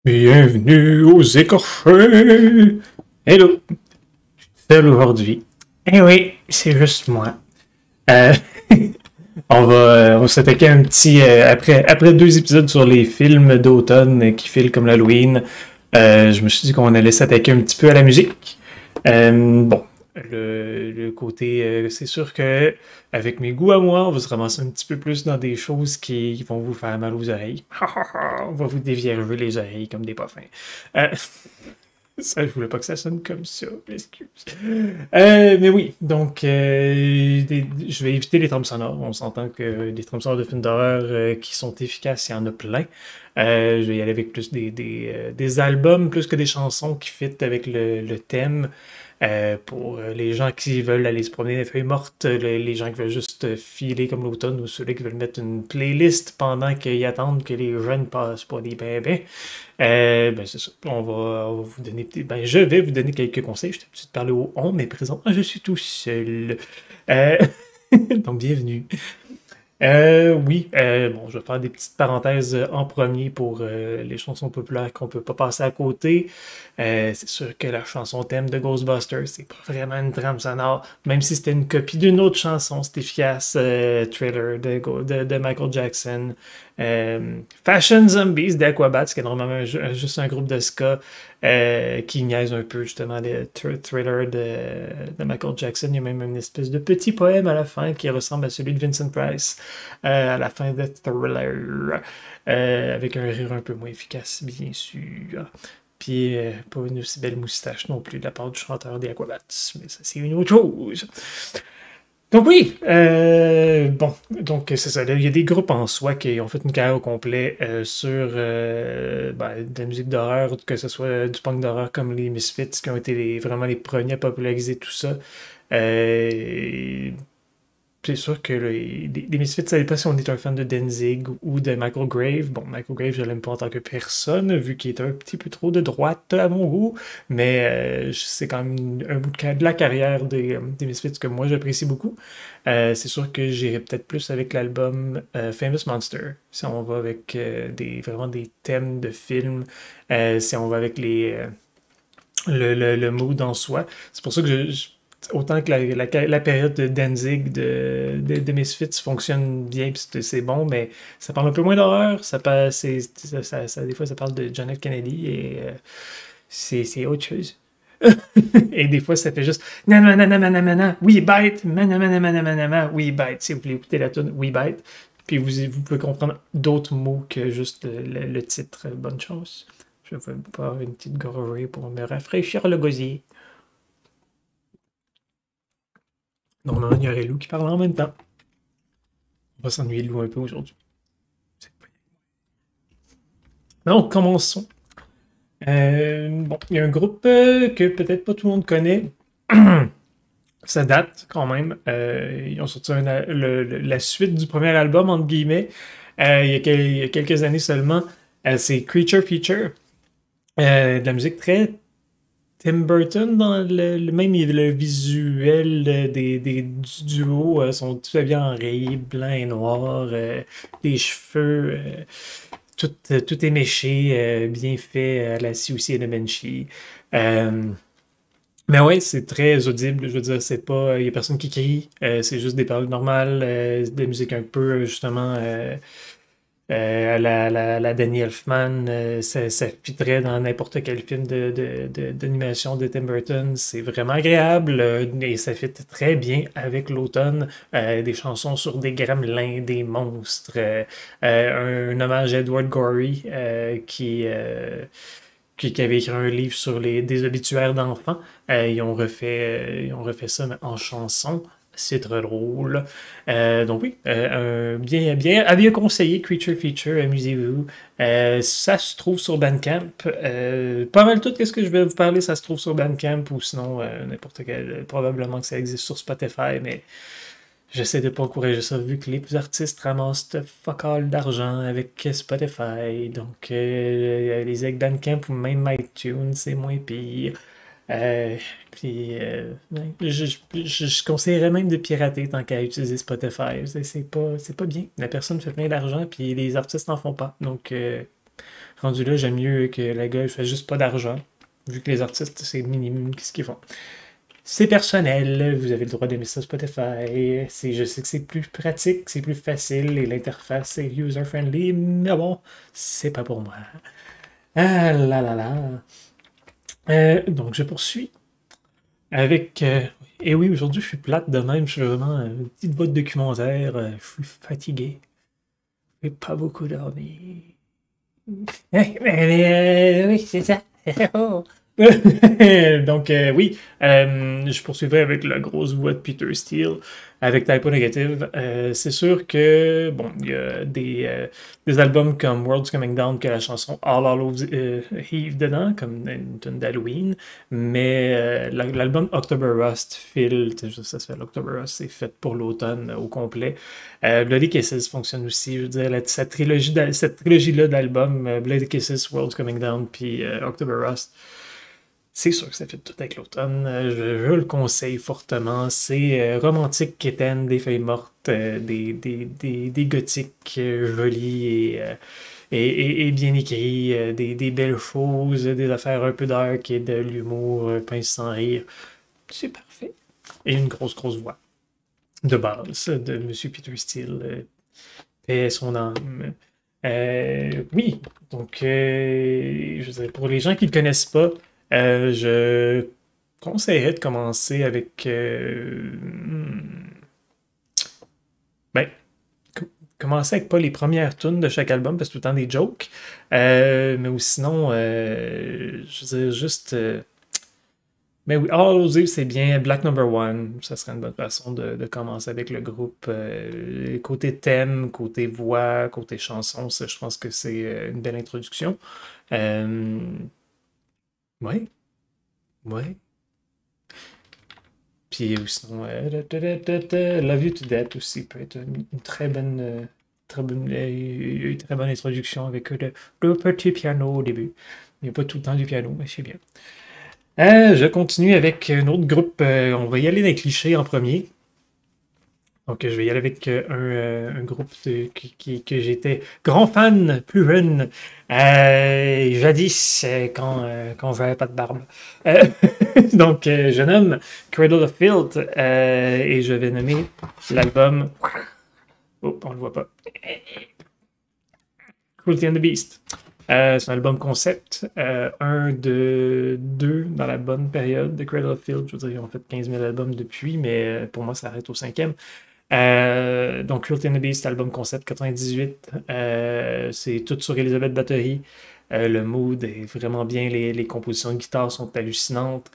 Bienvenue aux écorchés! Hello! Je suis seul aujourd'hui. Eh oui, c'est juste moi. Euh, on va s'attaquer un petit... après deux épisodes sur les films d'automne qui filent comme l'Halloween, je me suis dit qu'on allait s'attaquer un petit peu à la musique. Bon, le côté... c'est sûr que avec mes goûts à moi, on va se ramasser un petit peu plus dans des choses qui vont vous faire mal aux oreilles. On va vous dévierger les oreilles comme des puffins. Euh, Ça, je voulais pas que ça sonne comme ça, excuse. Mais oui, donc je vais éviter les trames sonores. On s'entend que des trames sonores de films d'horreur qui sont efficaces, il y en a plein. Je vais y aller avec plus des albums plus que des chansons qui fit avec le thème. Pour les gens qui veulent aller se promener dans les feuilles mortes, les gens qui veulent juste filer comme l'automne ou ceux-là qui veulent mettre une playlist pendant qu'ils attendent que les jeunes passent pour des bébés. Ben c'est ça. On va vous donner, ben je vais vous donner quelques conseils. Je t'ai peut-être parlé au on, mais présentement je suis tout seul. Euh, donc bienvenue. Oui, bon, je vais faire des petites parenthèses en premier pour les chansons populaires qu'on peut pas passer à côté. C'est sûr que la chanson thème de Ghostbusters, c'est pas vraiment une trame sonore, même si c'était une copie d'une autre chanson, c'est efficace. Thriller de Michael Jackson. Fashion Zombies d'Aquabats, qui est normalement juste un groupe de ska qui niaise un peu justement les Thriller de Michael Jackson. Il y a même une espèce de petit poème à la fin qui ressemble à celui de Vincent Price à la fin de Thriller, avec un rire un peu moins efficace, bien sûr. Puis, pas une aussi belle moustache non plus de la part du chanteur des Aquabats, mais ça, c'est une autre chose. Donc oui, bon, donc c'est ça. Il y a des groupes en soi qui ont fait une carrière au complet sur ben, de la musique d'horreur, que ce soit du punk d'horreur comme les Misfits, qui ont été vraiment les premiers à populariser tout ça. Euh, c'est sûr que les Misfits, ça dépend si on est un fan de Danzig ou de Michael Grave. Bon, Michael Grave, je l'aime pas en tant que personne, vu qu'il est un petit peu trop de droite à mon goût, mais c'est quand même un bout de la carrière des Misfits que moi j'apprécie beaucoup. C'est sûr que j'irai peut-être plus avec l'album Famous Monster, si on va avec vraiment des thèmes de films, si on va avec le mood en soi. C'est pour ça que autant que la période de Danzig de Misfits fonctionne bien, puis c'est bon, mais ça parle un peu moins d'horreur. Des fois, ça parle de John F. Kennedy et c'est autre chose. Et des fois, ça fait juste nanana, we bite, manana, we bite. Si vous voulez écouter la tune We bite, puis vous pouvez comprendre d'autres mots que juste le titre. Bonne chance. Je vais vous boire une petite gorgée pour me rafraîchir le gosier. Non, non, il y aurait Lou qui parle en même temps. On va s'ennuyer de Lou un peu aujourd'hui. Donc, commençons. Bon, il y a un groupe que peut-être pas tout le monde connaît. Ça date quand même. Ils ont sorti la suite du premier album, entre guillemets, il y a quelques années seulement. C'est Creature Feature. De la musique très Tim Burton dans même le visuel du duo sont tout habillés en rayé blanc et noir, les cheveux, tout est méché, bien fait à la aussi et de Benchi. Mais ouais, c'est très audible, je veux dire, c'est pas, il y a personne qui crie, c'est juste des paroles normales, de la musique un peu justement la Danny Elfman, ça fitterait dans n'importe quel film d'animation de Tim Burton. C'est vraiment agréable et ça fit très bien avec l'automne. Des chansons sur des gremlins, des monstres. Un hommage à Edward Gorey qui avait écrit un livre sur des obituaires d'enfants. Ils ont refait ça mais en chanson. C'est très drôle. Donc oui, à bien conseiller Creature Feature, amusez-vous. Ça se trouve sur Bandcamp. Pas mal tout ce que je vais vous parler, ça se trouve sur Bandcamp ou sinon n'importe quel. Probablement que ça existe sur Spotify, mais j'essaie de pas encourager ça vu que les artistes ramassent fuck all d'argent avec Spotify. Donc les avec Bandcamp ou même iTunes, c'est moins pire. Euh, ouais, je conseillerais même de pirater tant qu'à utiliser Spotify. C'est pas bien. La personne fait plein d'argent, puis les artistes n'en font pas. Donc, rendu là, j'aime mieux que le gars il fait juste pas d'argent, vu que les artistes, c'est minimum ce qu'ils font. C'est personnel, vous avez le droit d'aimer ça Spotify. Je sais que c'est plus pratique, c'est plus facile et l'interface est user-friendly, mais bon, c'est pas pour moi. Ah là là là. Donc je poursuis avec. Et oui, aujourd'hui je suis plate de même, je suis vraiment une petite voix de documentaire, je suis fatigué. J'ai pas beaucoup dormi. Oui, c'est ça. Oh. Donc, oui, je poursuivrai avec la grosse voix de Peter Steele avec Typo Negative. C'est sûr que, bon, il y a des albums comme World's Coming Down que la chanson All Hallows Eve dedans, comme une tune d'Halloween, mais l'album October Rust, ça se fait l'October Rust, c'est fait pour l'automne au complet. Bloody Kisses fonctionne aussi, je veux dire, cette trilogie-là d'albums, Bloody Kisses, World's Coming Down, puis October Rust. C'est sûr que ça fait tout avec l'automne. Je le conseille fortement. C'est romantique, quétaine, des feuilles mortes, des gothiques jolis et bien écrits, des belles choses, des affaires un peu dark et de l'humour pince sans rire. C'est parfait. Et une grosse voix de base de Monsieur Peter Steele. Paix son âme. Oui, donc, je veux dire, pour les gens qui ne le connaissent pas, je conseillerais de commencer avec ben, commencer avec pas les premières tunes de chaque album parce que c'est tout le temps des jokes. Mais ou sinon, je veux dire juste. Mais oui, All Hallows Eve, c'est bien. Black Number One, ça serait une bonne façon de commencer avec le groupe. Côté thème, côté voix, côté chanson, ça, je pense que c'est une belle introduction. Euh, ouais, ouais. Puis sinon, Love You to Death aussi peut être une très bonne introduction avec le petit piano au début. Il n'y a pas tout le temps du piano, mais c'est bien. Je continue avec un autre groupe. On va y aller dans les clichés en premier. Donc, je vais y aller avec un groupe que j'étais grand fan plus jeune, jadis, quand j'avais pas de barbe. Euh, donc, je nomme Cradle of Filth et je vais nommer l'album. Oh, on le voit pas. Cruelty and the Beast. C'est un album concept, un de deux dans la bonne période de Cradle of Filth. Je veux dire, ils ont fait 15 000 albums depuis, mais pour moi, ça arrête au cinquième. Donc, Cruelty and the Beast, album concept 98. C'est tout sur Elizabeth Bathory. Le mood est vraiment bien. Les compositions de guitare sont hallucinantes.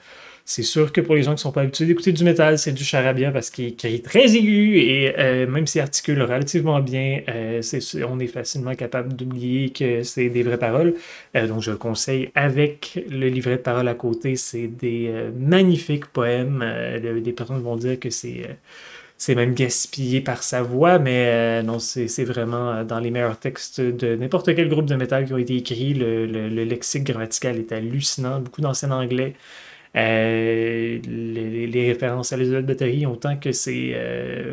C'est sûr que pour les gens qui ne sont pas habitués d'écouter du métal, c'est du charabia parce qu'il crie très aigu et même s'il articule relativement bien, on est facilement capable d'oublier que c'est des vraies paroles. Donc, je le conseille avec le livret de paroles à côté. C'est des magnifiques poèmes. Des personnes vont dire que c'est même gaspillé par sa voix, mais non, c'est vraiment dans les meilleurs textes de n'importe quel groupe de métal qui ont été écrits. Le lexique grammatical est hallucinant, beaucoup d'anciens anglais. Les références à Elizabeth Bathory, autant que c'est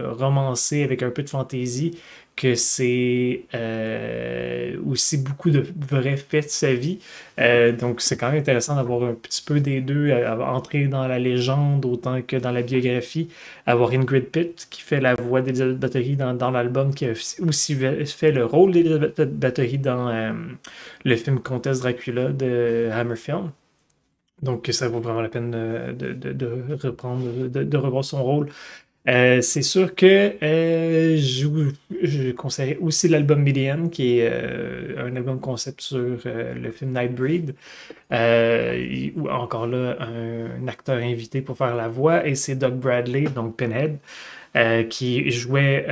romancé avec un peu de fantaisie, que c'est aussi beaucoup de vrais faits de sa vie. Donc c'est quand même intéressant d'avoir un petit peu des deux, entrer dans la légende autant que dans la biographie. Avoir Ingrid Pitt qui fait la voix d'Elizabeth Bathory dans l'album, qui a aussi fait le rôle d'Elizabeth Bathory dans le film Comtesse Dracula de Hammer Film. Donc, ça vaut vraiment la peine de revoir son rôle. C'est sûr que je conseillerais aussi l'album Million, qui est un album concept sur le film Nightbreed. Ou encore là, un acteur invité pour faire la voix, et c'est Doug Bradley, donc Pinhead, qui jouait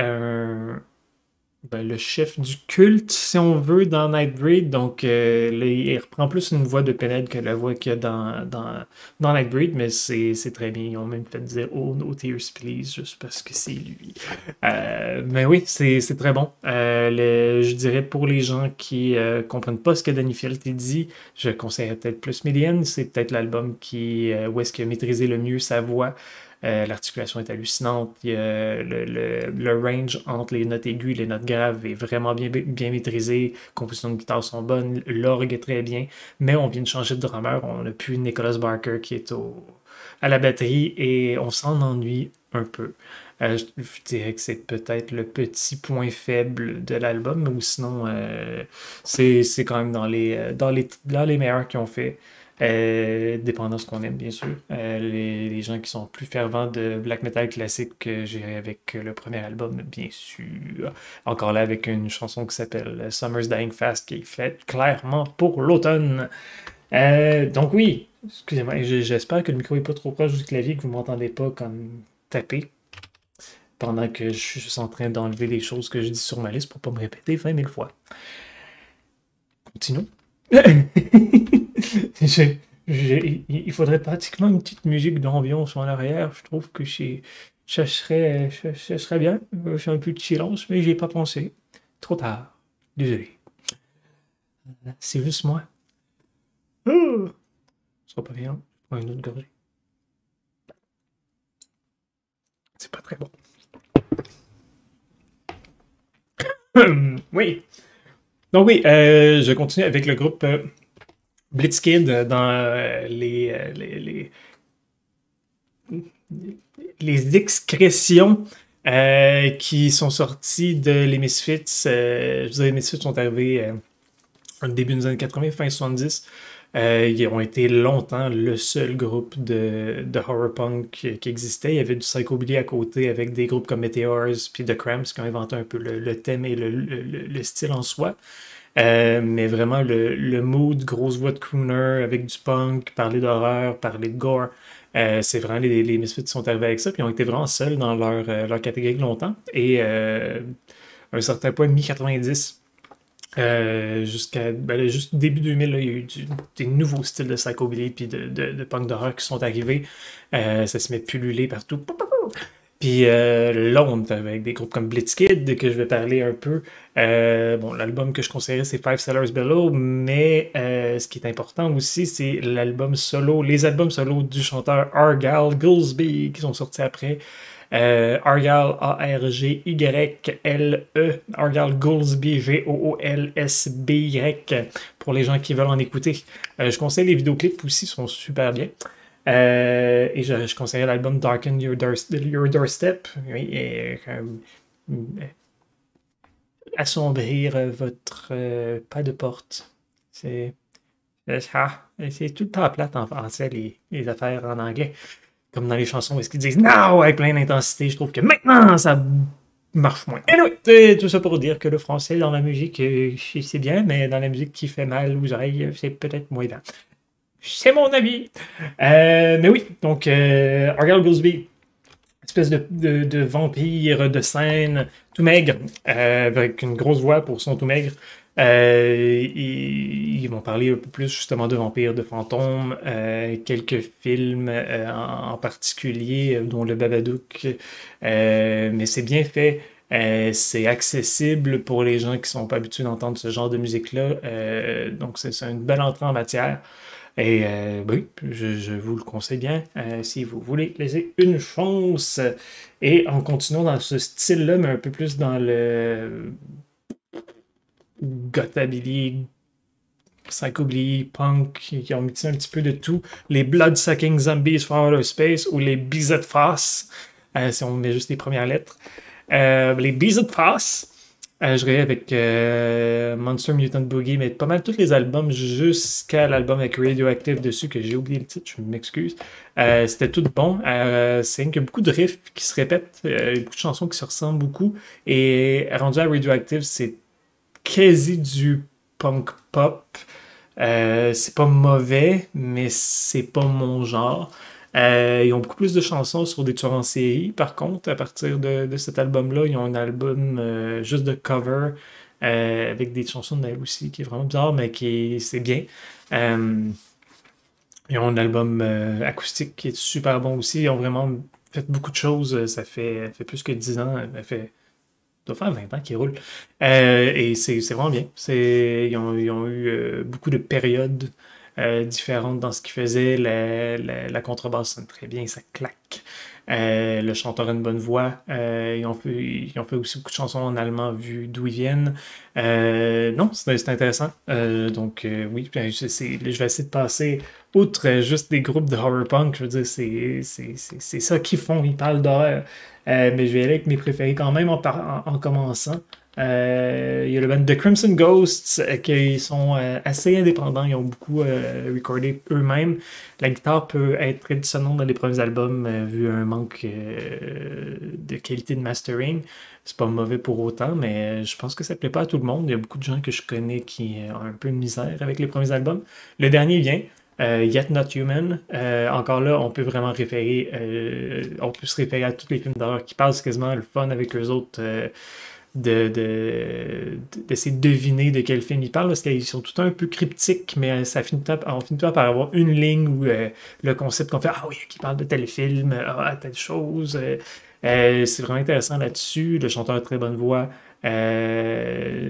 le chef du culte, si on veut, dans Nightbreed. Donc, là, il reprend plus une voix de Pinhead que la voix qu'il y a dans Nightbreed, mais c'est très bien. Ils ont même fait dire "Oh, no tears, please", juste parce que c'est lui. Mais oui, c'est très bon. Je dirais pour les gens qui comprennent pas ce que Danny Fielty dit, je conseillerais peut-être plus Million. C'est peut-être l'album où est-ce qu'il a maîtrisé le mieux sa voix. L'articulation est hallucinante. Le range entre les notes aiguës et les notes graves est vraiment bien maîtrisé. Les compositions de guitare sont bonnes. L'orgue est très bien. Mais on vient de changer de drummer. On n'a plus Nicholas Barker qui est à la batterie et on s'en ennuie un peu. Je dirais que c'est peut-être le petit point faible de l'album, ou sinon, c'est quand même dans les meilleurs qu'ils ont fait. Dépendant de ce qu'on aime, bien sûr. Les gens qui sont plus fervents de black metal classique, j'irai avec le premier album, bien sûr. Encore là, avec une chanson qui s'appelle Summer's Dying Fast, qui est faite clairement pour l'automne. Donc oui, excusez-moi, j'espère que le micro est pas trop proche du clavier, que vous m'entendez pas comme taper pendant que je suis juste en train d'enlever les choses que je dis sur ma liste pour pas me répéter 20 000 fois. Continuons. Il faudrait pratiquement une petite musique d'ambiance en arrière. Je trouve que ça serait bien. Je fais un peu de silence, mais j'y ai pas pensé. Trop tard. Désolé. C'est juste moi. Oh! Ce sera pas bien. Je prends une autre gorgée. C'est pas très bon. Oui. Donc oui, je continue avec le groupe Blitzkid dans les excrétions qui sont sorties de les Misfits. Je veux dire, les Misfits sont arrivés au début des années 80, fin 70. Ils ont été longtemps le seul groupe de horror punk qui existait. Il y avait du psychobilly à côté avec des groupes comme Meteors puis The Cramps qui ont inventé un peu le thème et le style en soi. Mais vraiment, le mood, grosse voix de crooner avec du punk, parler d'horreur, parler de gore, c'est vraiment les Misfits qui sont arrivés avec ça, puis ils ont été vraiment seuls dans leur catégorie longtemps. Et à un certain point, mi-90, jusqu'à juste début 2000, là, il y a eu des nouveaux styles de psychobilly puis de punk d'horreur qui sont arrivés. Ça se met de pulluler partout. Puis là, on est avec des groupes comme Blitzkid, que je vais parler un peu. Bon, l'album que je conseillerais, c'est Five Sellers Below, mais ce qui est important aussi, c'est les albums solo du chanteur Argyle Goolsby, qui sont sortis après. Argyle, A-R-G-Y-L-E, Argyle Goolsby, G-O-O-L-S-B-Y, pour les gens qui veulent en écouter. Je conseille les vidéoclips aussi, ils sont super bien. Et je conseillerais l'album Darken Your Doorstep. Oui, et, assombrir votre pas de porte. C'est c'est tout le temps plate en français, les affaires en anglais. Comme dans les chansons où est-ce qu'ils disent Now avec plein d'intensité. Je trouve que maintenant ça marche moins. Anyway, c'est tout ça pour dire que le français dans la musique, c'est bien, mais dans la musique qui fait mal aux oreilles, c'est peut-être moins bien. C'est mon avis. Mais oui, donc Argyle Goolsby, espèce de vampire de scène, tout maigre, avec une grosse voix pour son tout maigre. Ils vont parler un peu plus justement de vampires, de fantômes, quelques films en particulier, dont le Babadook. Mais c'est bien fait. C'est accessible pour les gens qui sont pas habitués d'entendre ce genre de musique-là. Donc c'est une belle entrée en matière. Et oui, je vous le conseille bien si vous voulez laisser une chance. Et en continuant dans ce style-là, mais un peu plus dans le gothabilly, psychobilly, punk, qui ont mixé un petit peu de tout. Les Blood-Sucking Zombies for Outer Space ou les Bizet Fass, si on met juste les premières lettres. Les Bizet Fass. Je dirais avec Monster Mutant Boogie, mais pas mal tous les albums jusqu'à l'album avec Radioactive dessus, que j'ai oublié le titre, je m'excuse. C'était tout bon. C'est qu'il y a beaucoup de riffs qui se répètent, beaucoup de chansons qui se ressemblent beaucoup. Et rendu à Radioactive, c'est quasi du punk pop. C'est pas mauvais, mais c'est pas mon genre. Ils ont beaucoup plus de chansons sur des tueurs en série. Par contre, à partir de cet album-là, ils ont un album juste de cover avec des chansons de Nail aussi, qui est vraiment bizarre, mais c'est bien. Ils ont un album acoustique qui est super bon aussi. Ils ont vraiment fait beaucoup de choses. Ça fait plus que 10 ans. Ça doit faire 20 ans qu'ils roulent. Et c'est vraiment bien. Ils ont eu beaucoup de périodes différente dans ce qu'il faisait. La contrebasse sonne très bien, ça claque. Le chanteur a une bonne voix. Ils ont fait aussi beaucoup de chansons en allemand vu d'où ils viennent. Non, c'est intéressant. Oui, ben, je vais essayer de passer outre juste des groupes de horror punk. Je veux dire, c'est ça qu'ils font. Ils parlent d'horreur. Mais je vais aller avec mes préférés quand même en commençant. Il y a le band The Crimson Ghosts qui sont assez indépendants. Ils ont beaucoup recordé eux-mêmes. La guitare peut être très dissonante dans les premiers albums vu un manque de qualité de mastering. C'est pas mauvais pour autant, mais je pense que ça plaît pas à tout le monde. Il y a beaucoup de gens que je connais qui ont un peu de misère avec les premiers albums. Le dernier vient. Yet Not Human. Encore là, on peut vraiment on peut se référer à tous les films d'horreur qui passent quasiment le fun avec eux autres. D'essayer de deviner de quel film ils parlent, parce qu'ils sont tout un peu cryptiques, mais on finit pas par avoir une ligne où le concept qu'on fait, ah oui, qui parle de tel film, telle chose. C'est vraiment intéressant là-dessus. Le chanteur a très bonne voix.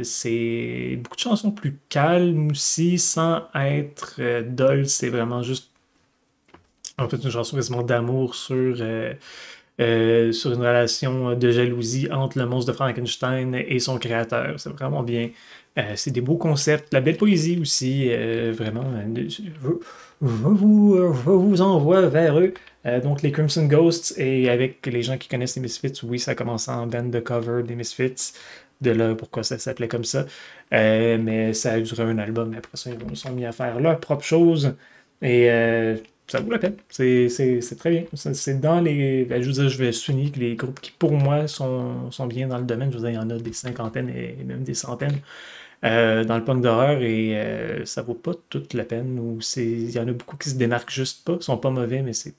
C'est beaucoup de chansons plus calmes aussi, sans être dull. C'est vraiment juste, en fait, une chanson quasiment d'amour sur une relation de jalousie entre le monstre de Frankenstein et son créateur. C'est vraiment bien. C'est des beaux concepts. La belle poésie aussi, vraiment. Je vous envoie vers eux. Donc, les Crimson Ghosts, et avec les gens qui connaissent les Misfits, oui, ça commence en band de cover des Misfits. De là, pourquoi ça s'appelait comme ça. Mais ça a duré un album. Après ça, ils se sont mis à faire leur propre chose. Et ça vaut la peine. C'est très bien. C'est dans les. Ben, je veux dire, je vais souligner que les groupes qui, pour moi, sont bien dans le domaine. Je veux dire, il y en a des cinquantaines et même des centaines dans le punk d'horreur, et ça vaut pas toute la peine. Il y en a beaucoup qui se démarquent juste pas. Ils sont pas mauvais, mais c'est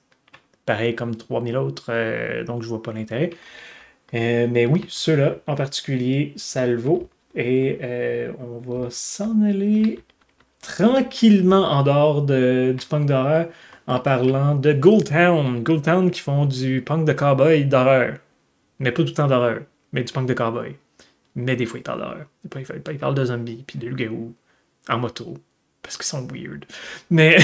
pareil comme 3000 autres. Donc, je vois pas l'intérêt. Mais oui, ceux-là en particulier, ça le vaut. Et on va s'en aller tranquillement en dehors du punk d'horreur en parlant de Goldtown. Goldtown qui font du punk de cowboy d'horreur. Mais pas tout le temps d'horreur, mais du punk de cowboy. Mais des fois, ils parlent d'horreur. Des fois, ils parlent de zombies, puis de loups-garous en moto. Parce qu'ils sont weird. Mais,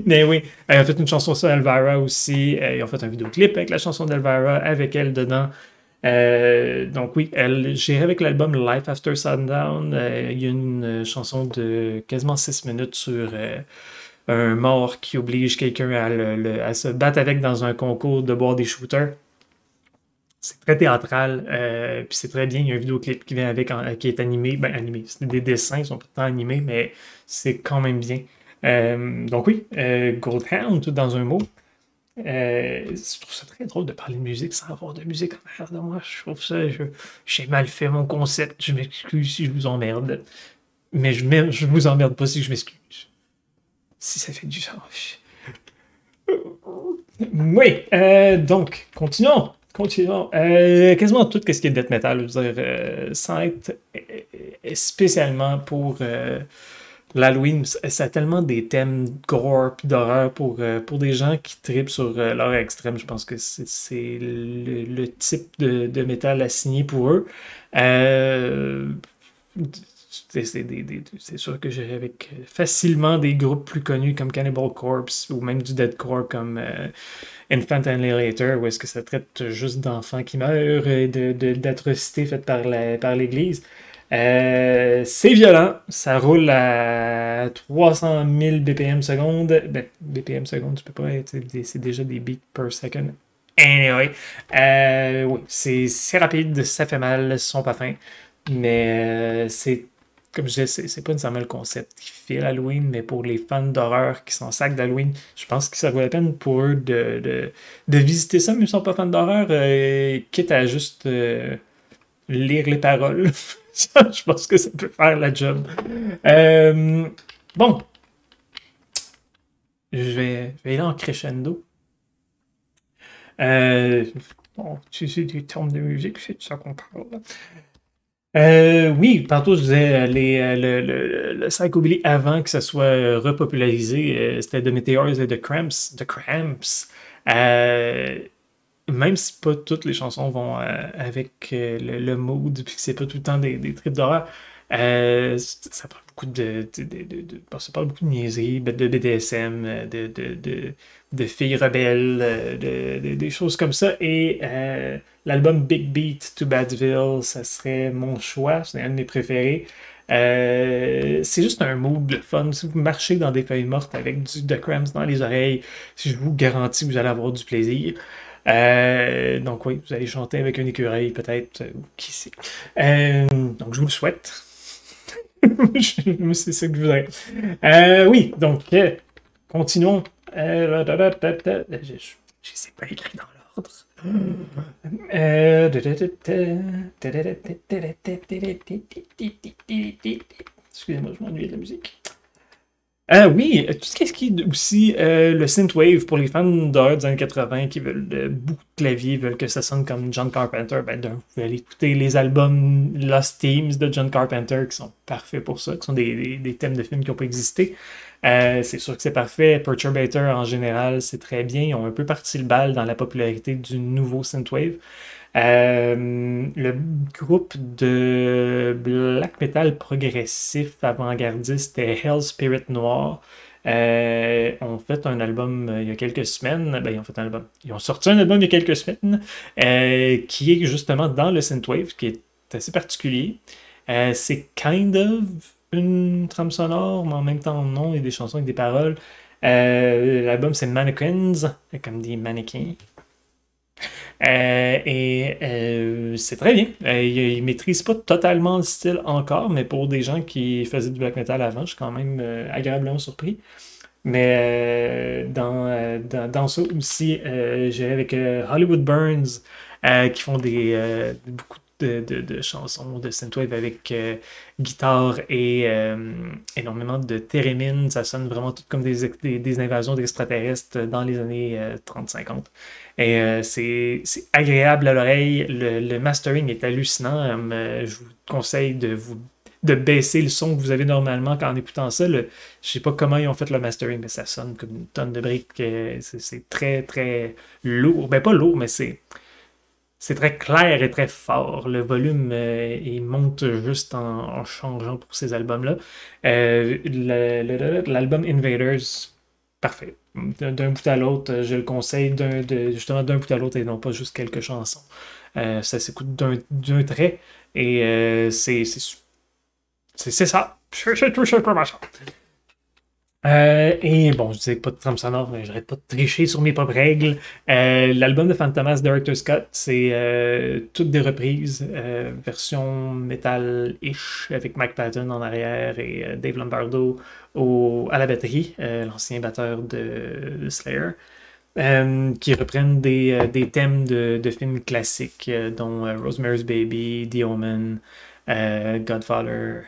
mais oui, ils ont fait une chanson sur Elvira aussi. Ils ont fait un vidéoclip avec la chanson d'Elvira, avec elle dedans. Donc oui, j'irai avec l'album Life After Sundown. Il y a une chanson de quasiment 6 minutes sur un mort qui oblige quelqu'un à se battre avec dans un concours de boire des shooters. C'est très théâtral, puis c'est très bien. Il y a un vidéoclip qui vient avec, qui est animé. Ben, animé, c'est des dessins, ils sont pas tant animés, mais c'est quand même bien. Donc oui, Goldhound, tout dans un mot. Je trouve ça très drôle de parler de musique sans avoir de musique en arrière de moi. Je trouve ça. J'ai mal fait mon concept. Je m'excuse si je vous emmerde. Mais je vous emmerde pas si je m'excuse. Si ça fait du sens. Oui, donc, continuons. Continuons. Quasiment tout ce qui est death metal, je veux dire, sans être spécialement pour l'Halloween, ça a tellement des thèmes gore pis d'horreur pour des gens qui tripent sur l'horreur extrême. Je pense que c'est le type de métal à signer pour eux. C'est sûr que j'irais avec facilement des groupes plus connus comme Cannibal Corpse ou même du deathcore comme Infant Annihilator, où est-ce que ça traite juste d'enfants qui meurent et d'atrocités faites par l'Église. C'est violent, ça roule à 300 000 BPM seconde. Ben, BPM seconde, tu peux pas être, c'est déjà des beats per second. Anyway, oui, c'est rapide, ça fait mal, ils sont pas fins. Mais comme je disais, c'est pas nécessairement le concept qui fait l'Halloween, mais pour les fans d'horreur qui s'en sacent d'Halloween, je pense que ça vaut la peine pour eux de visiter ça, mais ils sont pas fans d'horreur, quitte à juste lire les paroles. Je pense que ça peut faire la job. Bon, je vais aller en crescendo. Bon, tu sais, des termes de musique, c'est de ça qu'on parle. Oui, tantôt je disais le psychobilly avant que ça soit repopularisé, c'était The Meteors et The Cramps. The Cramps. Même si pas toutes les chansons vont avec le mood, puis que c'est pas tout le temps des trips d'horreur, Ça parle beaucoup bon, ça parle beaucoup de niaiseries, de BDSM, de filles rebelles, des choses comme ça. Et l'album Big Beat to Badville, ça serait mon choix, c'est un de mes préférés. C'est juste un mood de fun. Si vous marchez dans des feuilles mortes avec du The Cramps dans les oreilles, je vous garantis que vous allez avoir du plaisir. Donc oui, vous allez chanter avec un écureuil peut-être, ou qui sait. Donc je vous le souhaite. C'est ça que je voudrais. Oui, donc continuons. Je sais pas écrit dans l'ordre. Excusez-moi, je m'ennuie de la musique. Oui, tout ce qui est aussi le synthwave pour les fans d'horreur des années 80 qui veulent beaucoup de clavier, veulent que ça sonne comme John Carpenter, vous pouvez aller écouter les albums Lost Themes de John Carpenter qui sont parfaits pour ça, qui sont des thèmes de films qui n'ont pas existé. C'est sûr que c'est parfait. Perturbator en général, c'est très bien. Ils ont un peu parti le bal dans la popularité du nouveau synthwave. Le groupe de black metal progressif avant-gardiste est Hell Spirit Noir. Ont fait un album il y a quelques semaines. Ben, ils ont fait un album. Ils ont sorti un album il y a quelques semaines qui est justement dans le synthwave, qui est assez particulier. C'est kind of une trame sonore, mais en même temps non, il y a des chansons avec des paroles. L'album c'est Mannequins, comme des mannequins. C'est très bien. Il ne maîtrise pas totalement le style encore, mais pour des gens qui faisaient du black metal avant, je suis quand même agréablement surpris. Mais dans ça aussi, j'irai avec Hollywood Burns, qui font beaucoup de chansons de synthwave avec guitare et énormément de thérémine. Ça sonne vraiment tout comme des invasions d'extraterrestres dans les années 30-50. Et c'est agréable à l'oreille. Le mastering est hallucinant. Je vous conseille de baisser le son que vous avez normalement quand en écoutant ça. Je sais pas comment ils ont fait le mastering, mais ça sonne comme une tonne de briques. C'est très, très lourd. Ben, pas lourd, mais c'est très clair et très fort. Le volume, il monte juste en changeant pour ces albums-là. L'album Invaders, parfait. D'un bout à l'autre, je le conseille justement d'un bout à l'autre et non pas juste quelques chansons. Ça s'écoute d'un trait et c'est ça. C'est tout simplement ça. Et bon, je disais pas de trame sonore, mais j'arrête pas de tricher sur mes propres règles. L'album de Fantomas Director's Scott, c'est toutes des reprises, version metal-ish, avec Mike Patton en arrière et Dave Lombardo à la batterie, l'ancien batteur de Slayer, qui reprennent des thèmes de films classiques, dont Rosemary's Baby, The Omen, Godfather,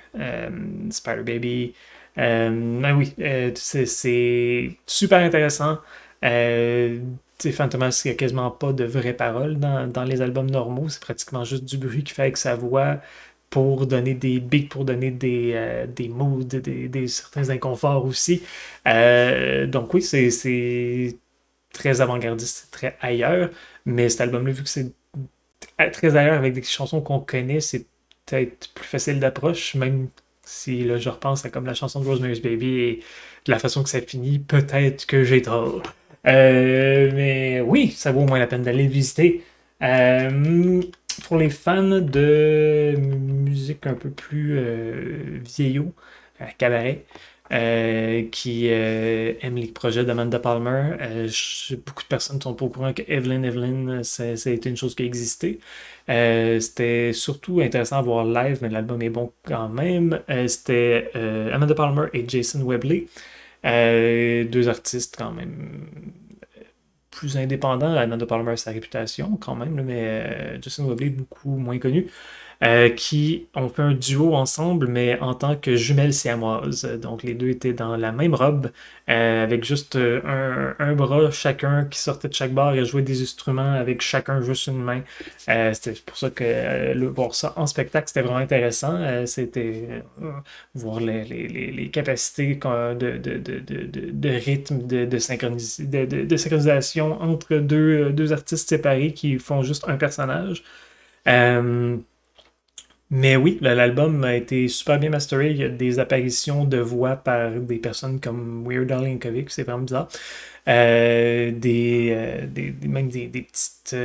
Spider Baby. Ben oui, c'est super intéressant. Fantomas, il n'y a quasiment pas de vraies paroles dans les albums normaux. C'est pratiquement juste du bruit qui fait avec sa voix pour donner des beats, pour donner des moods, certains inconforts aussi. Donc oui, c'est très avant-gardiste, c'est très ailleurs. Mais cet album-là, vu que c'est très ailleurs avec des chansons qu'on connaît, c'est peut-être plus facile d'approche, même si là, je repense à comme la chanson de Rosemary's Baby et de la façon que ça finit, peut-être que j'ai tort. Mais oui, ça vaut au moins la peine d'aller le visiter. Pour les fans de musique un peu plus vieillot, cabaret, qui aiment les projets d'Amanda Palmer, beaucoup de personnes ne sont pas au courant que Evelyn, ça a été une chose qui a existé. C'était surtout intéressant à voir live, mais l'album est bon quand même. C'était Amanda Palmer et Jason Webley, deux artistes quand même plus indépendants. Amanda Palmer a sa réputation quand même, mais Jason Webley beaucoup moins connu. Qui ont fait un duo ensemble, mais en tant que jumelles siamoises. Donc les deux étaient dans la même robe, avec juste un bras chacun qui sortait de chaque barre et jouait des instruments avec chacun juste une main. C'était pour ça que voir ça en spectacle, c'était vraiment intéressant. C'était voir les capacités de rythme, de synchronisation entre deux artistes séparés qui font juste un personnage. Mais oui, l'album a été super bien masteré. Il y a des apparitions de voix par des personnes comme Weird Al Yankovic, c'est vraiment bizarre. Même des petits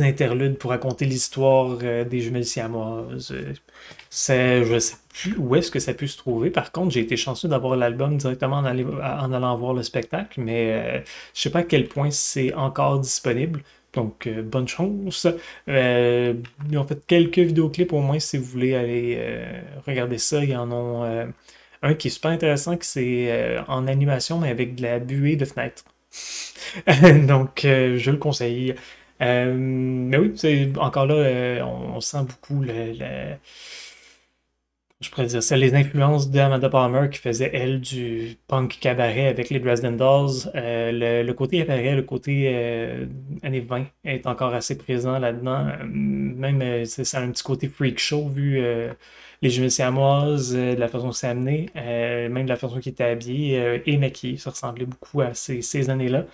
interludes pour raconter l'histoire des jumelles siamoises. Je sais plus où est-ce que ça peut se trouver. Par contre, j'ai été chanceux d'avoir l'album directement en allant voir le spectacle, mais je sais pas à quel point c'est encore disponible. Donc, bonne chance. Ils ont fait quelques vidéoclips au moins si vous voulez aller regarder ça. Ils en ont un qui est super intéressant, qui c'est en animation, mais avec de la buée de fenêtre. Donc, je le conseille. Mais oui, c'est encore là, on sent beaucoup je pourrais dire ça, les influences d'Amanda Palmer qui faisait, elle, du punk cabaret avec les Dresden Dolls. Le côté cabaret, le côté années 20 est encore assez présent là-dedans. Même, ça a un petit côté freak show vu les jumelles siamoises, de la façon que c'est amené, même de la façon qu'il était habillé et maquillé. Ça ressemblait beaucoup à ces années-là.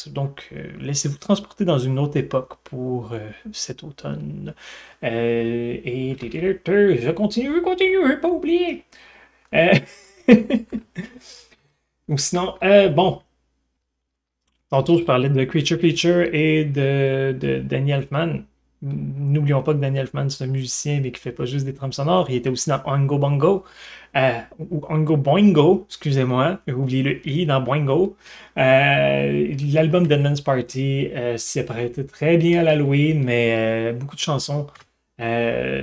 Donc, laissez-vous transporter dans une autre époque pour cet automne. Je continue, pas oublier. Euh, Ou sinon, bon, tantôt je parlais de Creature et de Danny Elfman. N'oublions pas que Danny Elfman, c'est un musicien, mais qui fait pas juste des trames sonores. Il était aussi dans Oingo Bongo, ou Oingo Boingo, excusez-moi. J'ai oublié le I dans Boingo. L'album Deadman's Party s'y apprêtait très bien à l'Halloween, mais beaucoup de chansons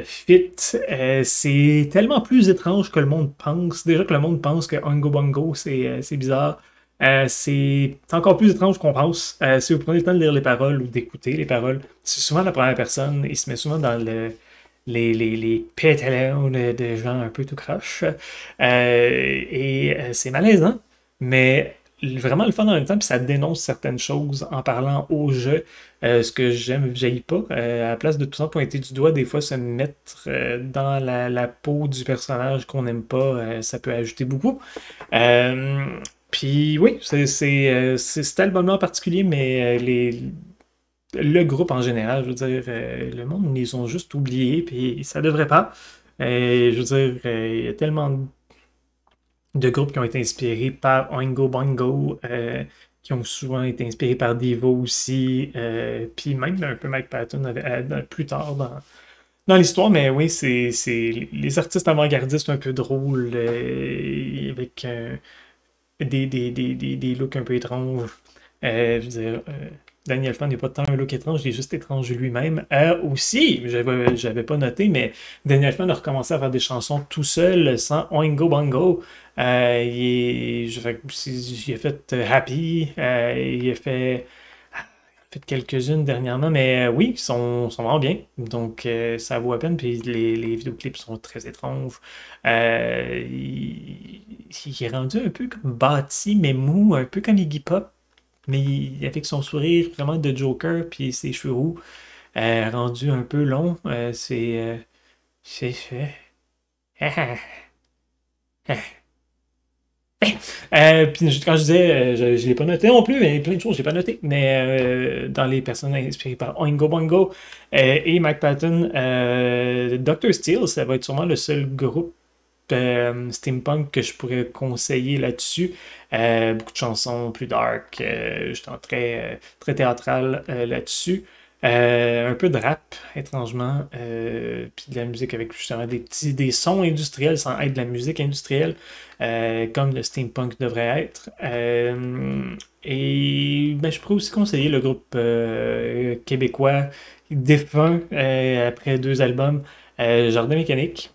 fit. C'est tellement plus étrange que le monde pense. Déjà que le monde pense que Oingo Bongo, c'est bizarre. C'est encore plus étrange qu'on pense. Si vous prenez le temps de lire les paroles ou d'écouter les paroles, c'est souvent la première personne. Il se met souvent dans les pétalons de gens un peu tout croche. C'est malaisant, mais vraiment le fun en même temps, puis ça dénonce certaines choses en parlant au jeu. Ce que j'aime, j'aille pas. À la place de tout ça pointer du doigt, des fois se mettre dans la peau du personnage qu'on n'aime pas, ça peut ajouter beaucoup. Euh, Puis oui, c'est cet album-là en particulier, mais le groupe en général, je veux dire, le monde, ils ont juste oublié, puis ça devrait pas. Je veux dire, il y a tellement de groupes qui ont été inspirés par Oingo Boingo, qui ont souvent été inspirés par Devo aussi, puis même un peu Mike Patton plus tard dans l'histoire, mais oui, c'est les artistes avant-gardistes un peu drôles, avec des looks un peu étranges. Je veux dire, Danny Elfman n'est pas tant un look étrange, il est juste étrange lui-même. Aussi, j'avais pas noté, mais Danny Elfman a recommencé à faire des chansons tout seul, sans Oingo Bongo. Il a fait Happy, il a fait quelques-unes dernièrement, mais oui, sont vraiment bien. Donc, ça vaut la peine. Puis les vidéoclips sont très étranges. Il est rendu un peu comme bâti, mais mou, un peu comme Iggy Pop, mais avec son sourire vraiment de Joker, puis ses cheveux roux, rendu un peu long. C'est fait. Puis quand je disais, je l'ai pas noté non plus, mais plein de choses, j'ai pas noté. Mais dans les personnes inspirées par Oingo Boingo et Mike Patton, Dr. Steel, ça va être sûrement le seul groupe steampunk que je pourrais conseiller là-dessus. Beaucoup de chansons plus dark, justement très théâtral là-dessus. Un peu de rap, étrangement, puis de la musique avec justement des sons industriels sans être de la musique industrielle, comme le steampunk devrait être. Je pourrais aussi conseiller le groupe québécois défunt après 2 albums, Jardin Mécanique.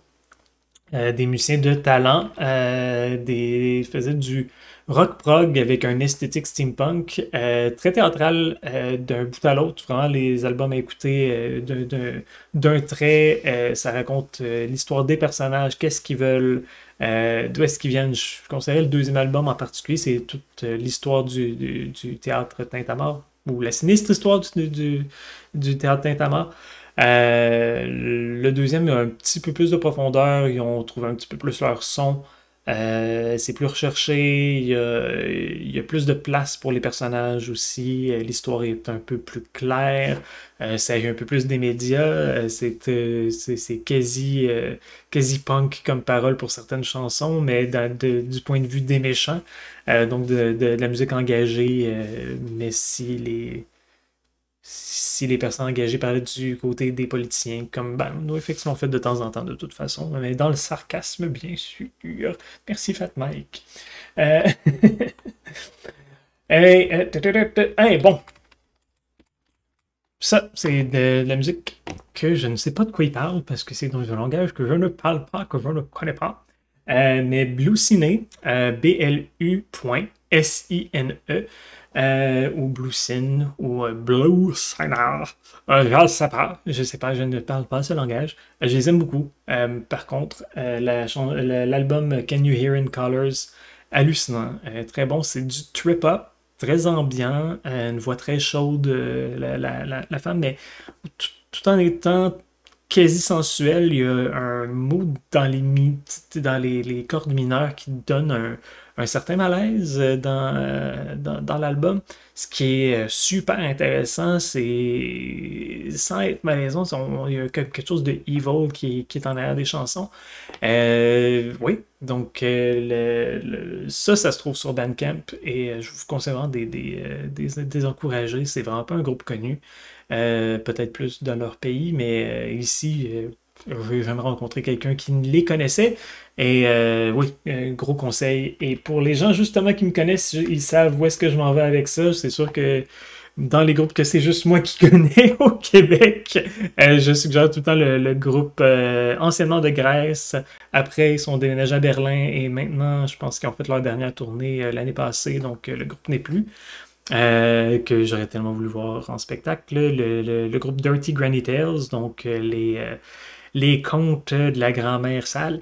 Des musiciens de talent, faisaient du rock prog avec un esthétique steampunk très théâtral d'un bout à l'autre. Vraiment, les albums à écouter d'un trait, ça raconte l'histoire des personnages, qu'est-ce qu'ils veulent, d'où est-ce qu'ils viennent. Je conseillerais le 2e album en particulier, c'est toute l'histoire du théâtre Tintamarre, ou la sinistre histoire du théâtre Tintamarre. Le 2e a un petit peu plus de profondeur, ils ont trouvé un petit peu plus leur son. C'est plus recherché, il y a plus de place pour les personnages aussi, l'histoire est un peu plus claire, ça vient un peu plus des médias, c'est quasi punk comme parole pour certaines chansons, mais du point de vue des méchants, donc de la musique engagée, mais si les personnes engagées parlaient du côté des politiciens, comme ben, nous effectivement fait de temps en temps de toute façon, mais dans le sarcasme bien sûr. Merci Fat Mike. Euh... hey, bon, ça c'est de la musique que je ne sais pas de quoi il parle parce que c'est dans un langage que je ne parle pas, que je ne connais pas. Mais Blue Cine, B-L-U.S-I-N-E, ou Blue Sin, ou Blue Sinar. Je sais pas, je ne parle pas ce langage. Je les aime beaucoup. Par contre, l'album Can You Hear in Colors, hallucinant, très bon, c'est du trip-hop, très ambiant, une voix très chaude, la femme, mais tout en étant quasi sensuel, il y a un mood dans les cordes mineures qui donne un certain malaise dans l'album. Ce qui est super intéressant, c'est sans être malaisant, il y a quelque chose de evil qui est en arrière des chansons. Oui, donc ça se trouve sur Bandcamp et je vous conseille vraiment des encourager. C'est vraiment pas un groupe connu. Peut-être plus dans leur pays, mais ici, j'ai jamais rencontré quelqu'un qui les connaissait. Et oui, gros conseil. Et pour les gens justement qui me connaissent, ils savent où est-ce que je m'en vais avec ça. C'est sûr que dans les groupes que c'est juste moi qui connais au Québec, je suggère tout le temps le groupe anciennement de Grèce. Après, ils sont déménagés à Berlin et maintenant, je pense qu'ils ont fait leur dernière tournée l'année passée, donc le groupe n'est plus. Que j'aurais tellement voulu voir en spectacle. Le groupe Dirty Granny Tales, donc les contes de la grand-mère sale.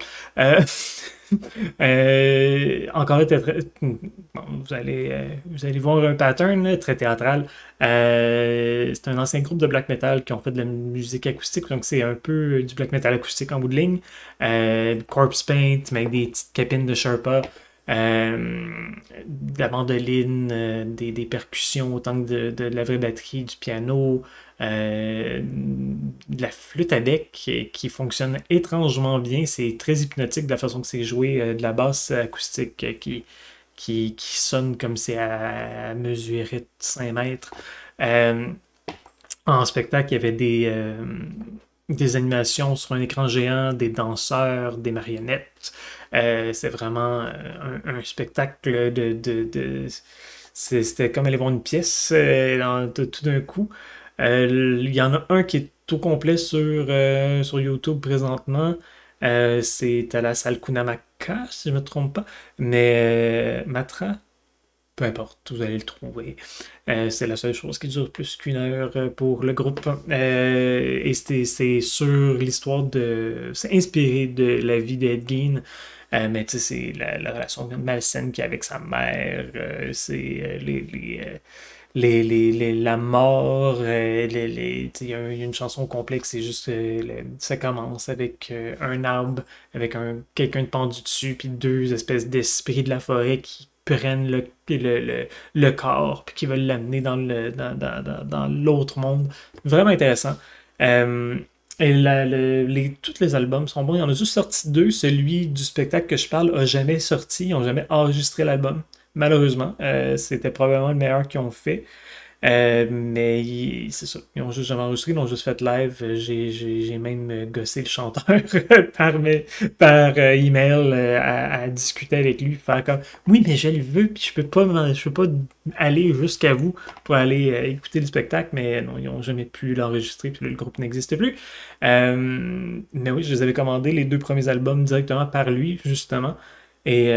Encore là, bon, vous allez voir un pattern là, très théâtral. C'est un ancien groupe de black metal qui ont fait de la musique acoustique, donc c'est un peu du black metal acoustique en bout de ligne. Corpse Paint, mais avec des petites capines de Sherpa. De la mandoline, des percussions, autant que de la vraie batterie, du piano, de la flûte à bec qui fonctionne étrangement bien. C'est très hypnotique de la façon que c'est joué, de la basse acoustique qui sonne comme si elle mesurait 5 mètres. En spectacle, il y avait des animations sur un écran géant, des danseurs, des marionnettes. C'est vraiment un spectacle c'était comme aller voir une pièce tout d'un coup. Il y en a un qui est tout complet sur YouTube présentement. C'est à la salle Kunamaka, si je ne me trompe pas. Mais Matra, peu importe, vous allez le trouver. C'est la seule chose qui dure plus qu'une heure pour le groupe. Et c'est sur l'histoire de... C'est inspiré de la vie d'Ed Gein. Mais tu sais, c'est la relation malsaine qu'il y a avec sa mère. C'est la mort. Il y a une chanson complexe, c'est juste... ça commence avec un arbre, avec quelqu'un de pendu dessus, puis deux espèces d'esprits de la forêt qui prennent le corps puis qui veulent l'amener dans l'autre monde. Vraiment intéressant. Et tous les albums sont bons. Il y en a juste sorti deux. Celui du spectacle que je parle a jamais sorti. Ils n'ont jamais enregistré l'album. Malheureusement. C'était probablement le meilleur qu'ils ont fait. Mais c'est ça. Ils ont juste jamais enregistré, ils ont juste fait live. J'ai même gossé le chanteur par email à discuter avec lui, faire comme oui, mais je le veux, puis je peux pas aller jusqu'à vous pour aller écouter le spectacle, mais non, ils ont jamais pu l'enregistrer, puis là, le groupe n'existe plus. Mais oui, je les avais commandés les deux premiers albums directement par lui, justement. Et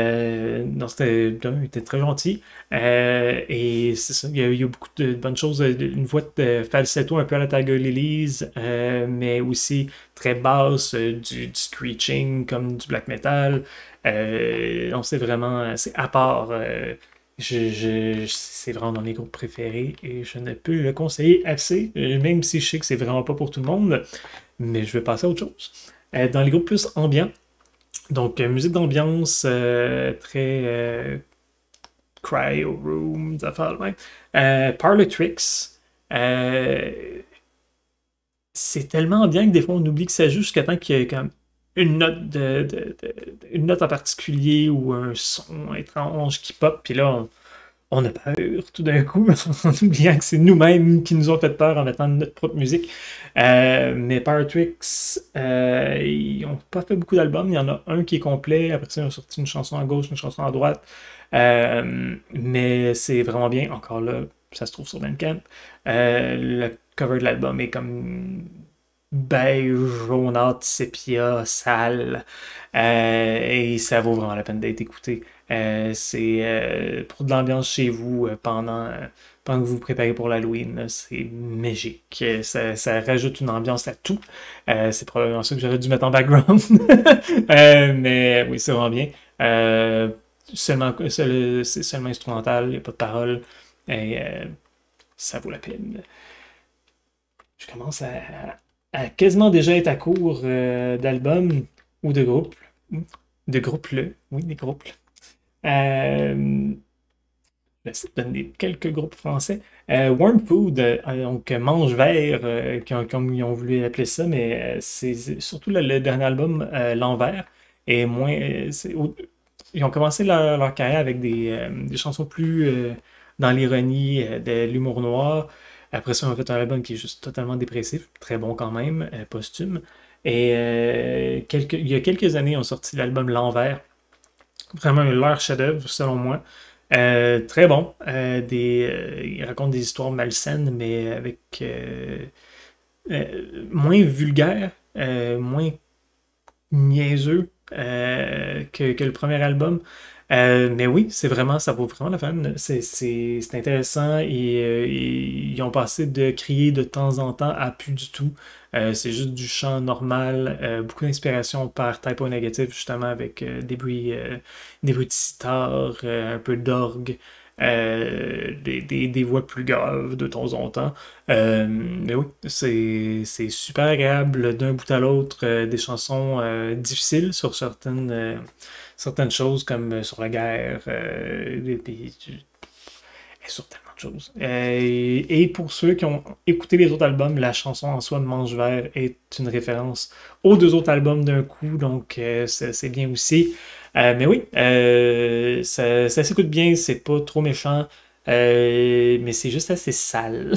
non, il était très gentil. Et c'est ça, il y a beaucoup de bonnes choses. Une voix de falsetto un peu à la Tiger Lilies, mais aussi très basse, du screeching comme du black metal. Non, c'est vraiment, c'est à part. C'est vraiment dans mes groupes préférés et je ne peux le conseiller assez, même si je sais que c'est vraiment pas pour tout le monde. Mais je vais passer à autre chose. Dans les groupes plus ambiants, Donc, musique d'ambiance très Cryo Room, des affaires de même. Parlor Tricks. Euh, c'est tellement bien que des fois on oublie que ça joue jusqu'à temps qu'il y ait comme une note une note en particulier ou un son étrange qui pop, puis là on a peur tout d'un coup en oubliant que c'est nous-mêmes qui nous ont fait peur en mettant notre propre musique. Mais Power Tricks, ils n'ont pas fait beaucoup d'albums. Il y en a un qui est complet. Après ça, ils ont sorti une chanson à gauche, une chanson à droite. Mais c'est vraiment bien. Encore là, ça se trouve sur Bandcamp. Le cover de l'album est comme beige, jaunâtre, sépia, sale. Et ça vaut vraiment la peine d'être écouté. C'est pour de l'ambiance chez vous pendant que vous vous préparez pour l'Halloween. C'est magique. Ça rajoute une ambiance à tout. C'est probablement ça que j'aurais dû mettre en background. Mais oui, c'est vraiment bien. C'est seulement instrumental, il n'y a pas de parole. Et ça vaut la peine. Je commence à quasiment déjà être à court d'albums ou de groupes. De groupes, oui, des groupes. Je vais essayer de donner quelques groupes français. Worm Food, donc Mange Vert, comme ils ont voulu appeler ça, mais c'est surtout le dernier album, L'Envers, et moins. Ils ont commencé leur carrière avec des chansons plus dans l'ironie, de l'humour noir. Après ça, ils ont fait un album qui est juste totalement dépressif, très bon quand même, posthume. Et il y a quelques années, ils ont sorti l'album L'Envers, vraiment leur chef-d'œuvre, selon moi. Très bon. Il raconte des histoires malsaines, mais avec moins vulgaire, moins niaiseux que le premier album. Mais oui, ça vaut vraiment la peine. C'est intéressant et ils ont passé de crier de temps en temps à plus du tout. C'est juste du chant normal, beaucoup d'inspiration par Typo Négatif, justement, avec des bruits de sitar, un peu d'orgue, des voix plus graves de temps en temps. Mais oui, c'est super agréable d'un bout à l'autre, des chansons difficiles sur certaines choses comme sur la guerre, et sur tellement de choses. Et pour ceux qui ont écouté les autres albums, la chanson en soi Mange Vert est une référence aux deux autres albums d'un coup, donc c'est bien aussi. Mais oui, ça s'écoute bien, c'est pas trop méchant, mais c'est juste assez sale.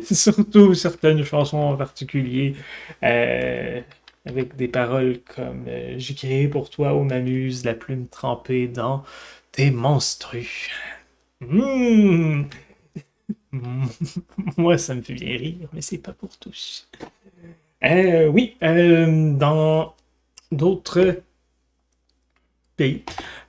Surtout certaines chansons en particulier, euh, avec des paroles comme J'ai créé pour toi, ô m'amuse, la plume trempée dans tes menstrues. Mmh. Moi, ça me fait bien rire, mais c'est pas pour tous. Oui, dans d'autres pays,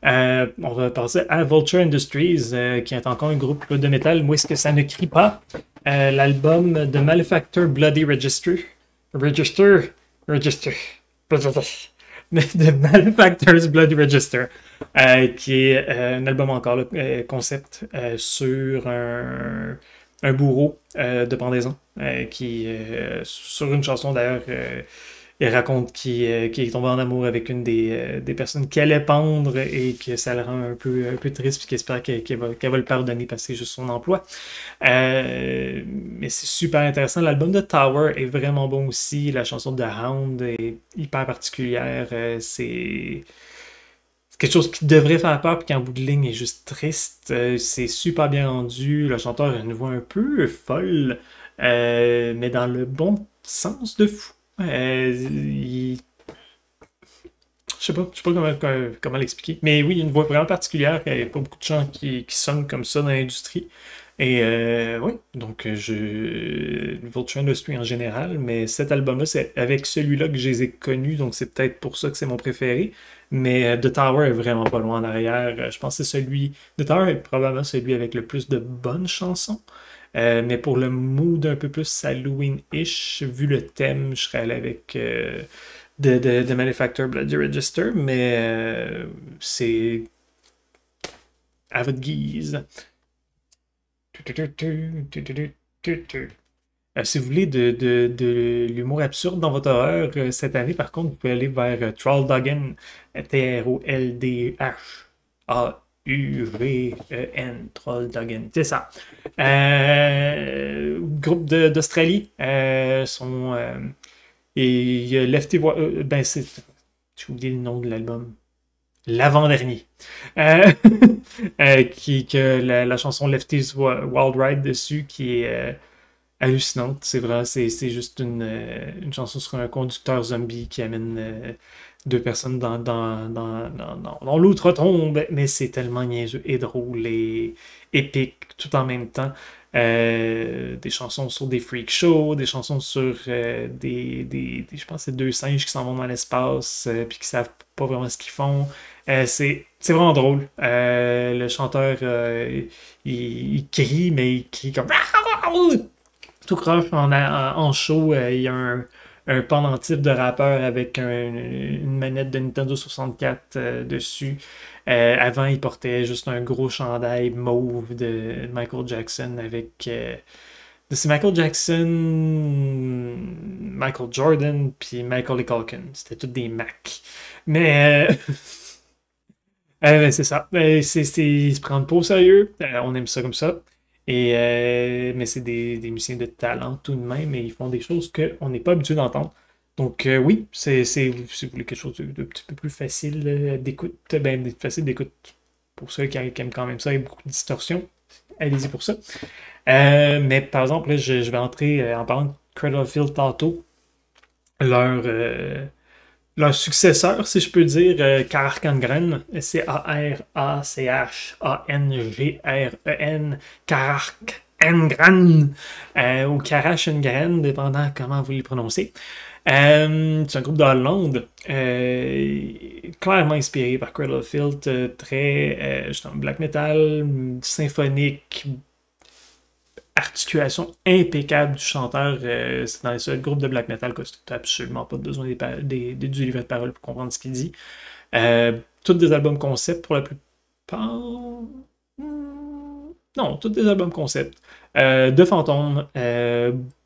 on va passer à Vulture Industries, qui est encore un groupe de métal. Où est-ce que ça ne crie pas? L'album de Malefactor Bloody Register. Register. Register. De Malefactor's Bloody Register, qui est un album encore là, concept sur un bourreau de pendaison, qui sur une chanson d'ailleurs, il raconte qu'il est tombé en amour avec une des personnes qui allait pendre et que ça le rend un peu triste, puis qu'il espère qu'elle va le pardonner parce que c'est juste son emploi. Mais c'est super intéressant. L'album de Tower est vraiment bon aussi. La chanson de Hound est hyper particulière. C'est quelque chose qui devrait faire peur, puis qui en bout de ligne est juste triste. C'est super bien rendu. Le chanteur a une voix un peu folle, mais dans le bon sens de fou. Je sais pas comment l'expliquer. Mais oui, il y a une voix vraiment particulière. Il n'y a pas beaucoup de gens qui sonnent comme ça dans l'industrie. Et oui, donc Vulture Industry en général, mais cet album-là, c'est avec celui-là que je les ai connus, donc c'est peut-être pour ça que c'est mon préféré. Mais The Tower est vraiment pas loin en arrière. Je pense que c'est celui. The Tower est probablement celui avec le plus de bonnes chansons. Mais pour le mood un peu plus Halloween-ish, vu le thème, je serais allé avec de Manufacture Bloody Register, mais c'est à votre guise. Si vous voulez de l'humour absurde dans votre horreur, cette année, par contre, vous pouvez aller vers Trolldhagen, Trolldhagen, Trolldhagen, c'est ça. Groupe d'Australie, et il y a ben j'ai oublié le nom de l'album. L'avant-dernier. Euh, que la chanson Lefty's Wild Ride dessus, qui est hallucinante. C'est vrai, c'est juste une chanson sur un conducteur zombie qui amène deux personnes dans l'outre-tombe, mais c'est tellement niaiseux et drôle et épique tout en même temps. Des chansons sur des freak shows, des chansons sur je pense que c'est deux singes qui s'en vont dans l'espace puis qui savent pas vraiment ce qu'ils font. C'est vraiment drôle. Le chanteur, il crie, mais il crie comme tout croche en show. Il y a un pendentif de rappeur avec une manette de Nintendo 64 dessus. Avant, il portait juste un gros chandail mauve de Michael Jackson avec. C'est Michael Jackson, Michael Jordan, puis Michael Culkin. C'était tous des Macs. Mais ben, c'est ça. Ils se prennent pas au sérieux. On aime ça comme ça. Mais c'est des musiciens de talent tout de même, et ils font des choses qu'on n'est pas habitué d'entendre. Donc oui, si vous voulez quelque chose de petit peu plus facile d'écoute, ben facile d'écoute pour ceux qui aiment quand même ça, et beaucoup de distorsion, allez-y pour ça. Mais par exemple, là, je vais entrer en parlant de Cradle of Filth tantôt. Leur, euh, leur successeur, si je peux dire, Carachangren, Carachangren, Carachangren, ou Carachangren, dépendant comment vous les prononcez. C'est un groupe de Hollande, clairement inspiré par Cradle of Filth, très justement black metal, symphonique, articulation impeccable du chanteur. C'est dans les seuls groupes de black metal que tu n'as absolument pas besoin du livret de parole pour comprendre ce qu'il dit. Tous des albums concept pour la plupart. Non, tous des albums concept. De fantômes,